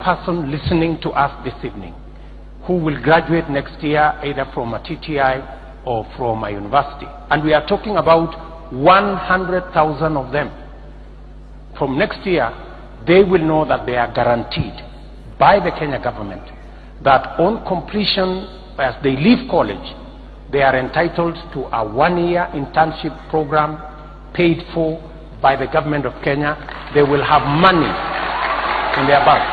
person listening to us this evening who will graduate next year either from a TTI or from a university. And we are talking about 100,000 of them. From next year, they will know that they are guaranteed by the Kenya government that on completion, as they leave college, they are entitled to a one-year internship program paid for by the government of Kenya. They will have money in their bank.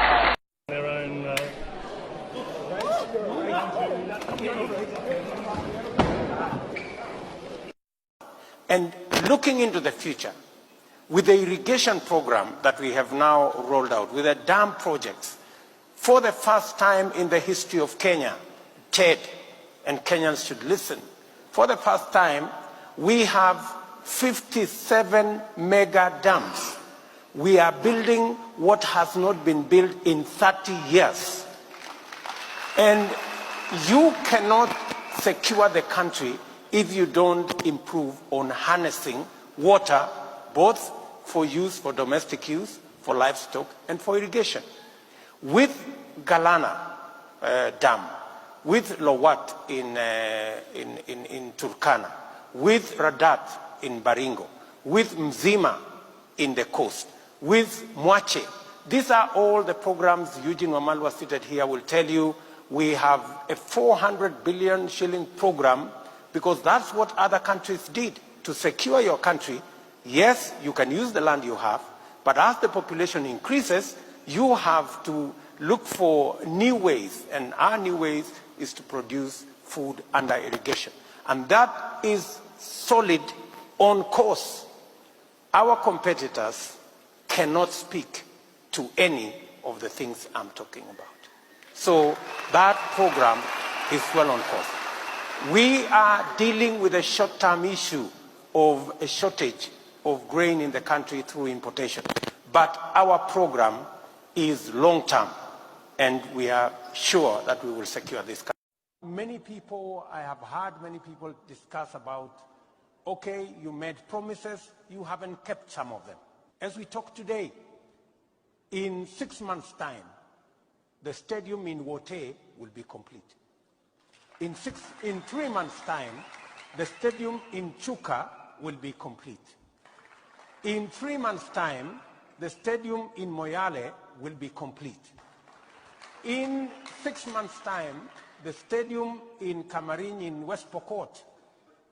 And looking into the future, with the irrigation program that we have now rolled out, with the dam projects, for the first time in the history of Kenya, TED, and Kenyans should listen, for the first time, we have 57 mega dams. We are building what has not been built in 30 years. And you cannot secure the country if you don't improve on harnessing water, both for use, for domestic use, for livestock, and for irrigation. With Galana Dam, with Lowat in Turkana, with Radat in Baringo, with Mzima in the coast, with Mwache. These are all the programs. Eugene Wamalwa seated here will tell you we have a 400 billion shilling program, because that's what other countries did to secure your country. Yes, you can use the land you have, but as the population increases, you have to look for new ways, and our new ways is to produce food under irrigation. And that is solid, on course. Our competitors cannot speak to any of the things I'm talking about. So that program is well on course. We are dealing with a short-term issue of a shortage of grain in the country through importation. But our program is long-term, and we are sure that we will secure this country. Many people, I have heard many people discuss about, okay, you made promises, you haven't kept some of them. As we talk today, in 6 months' time, the stadium in Wote will be complete. In 3 months' time, the stadium in Chuka will be complete. In 3 months' time, the stadium in Moyale will be complete. In 6 months' time, the stadium in Kamarin in West Pokot,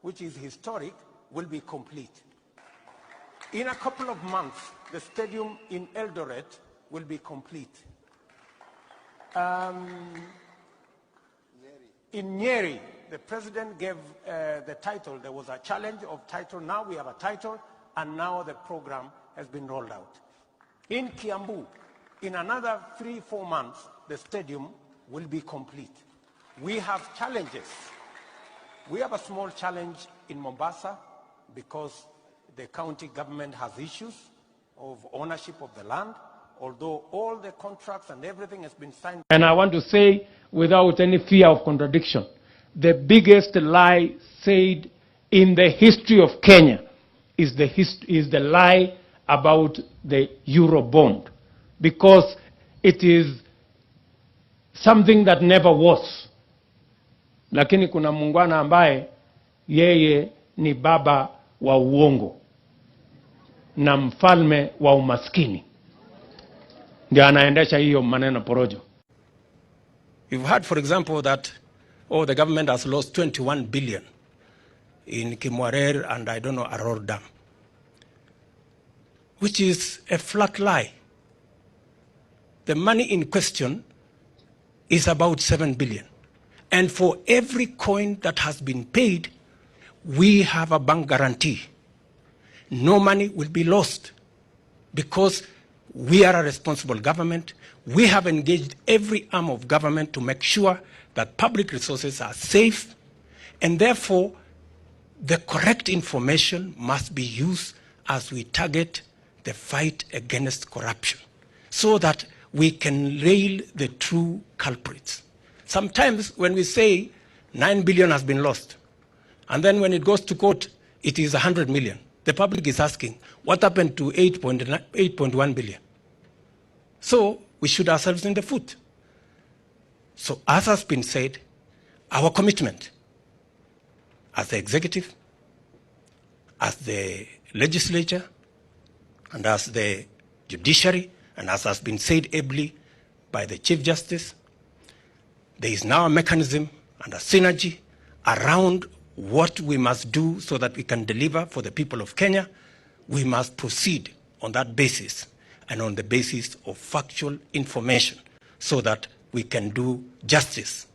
which is historic, will be complete. In a couple of months, the stadium in Eldoret will be complete. In Nyeri, the president gave the title. There was a challenge of title. Now we have a title, and now the program has been rolled out. In Kiambu, in another 3-4 months, the stadium will be complete. We have challenges. We have a small challenge in Mombasa because the county government has issues of ownership of the land, although all the contracts and everything has been signed. And I want to say, without any fear of contradiction, the biggest lie said in the history of Kenya is the lie about the Euro bond, because it is something that never was. Lakini kuna muungwana ambaye yeye ni baba wa uongo na mfalme wa umaskini, ndio anaendesha hiyo maneno porojo. You've heard, for example, that the government has lost 21 billion in Kimwarer and I don't know, Aror Dam, which is a flat lie. The money in question is about 7 billion. And for every coin that has been paid, we have a bank guarantee. No money will be lost because we are a responsible government. We have engaged every arm of government to make sure that public resources are safe, and therefore the correct information must be used as we target the fight against corruption so that we can nail the true culprits. Sometimes when we say 9 billion has been lost, and then when it goes to court, it is 100 million, the public is asking, what happened to 8.1 billion? So we shoot ourselves in the foot. So as has been said, our commitment as the executive, as the legislature, and as the judiciary, and as has been said ably by the Chief Justice, there is now a mechanism and a synergy around what we must do so that we can deliver for the people of Kenya. We must proceed on that basis and on the basis of factual information so that we can do justice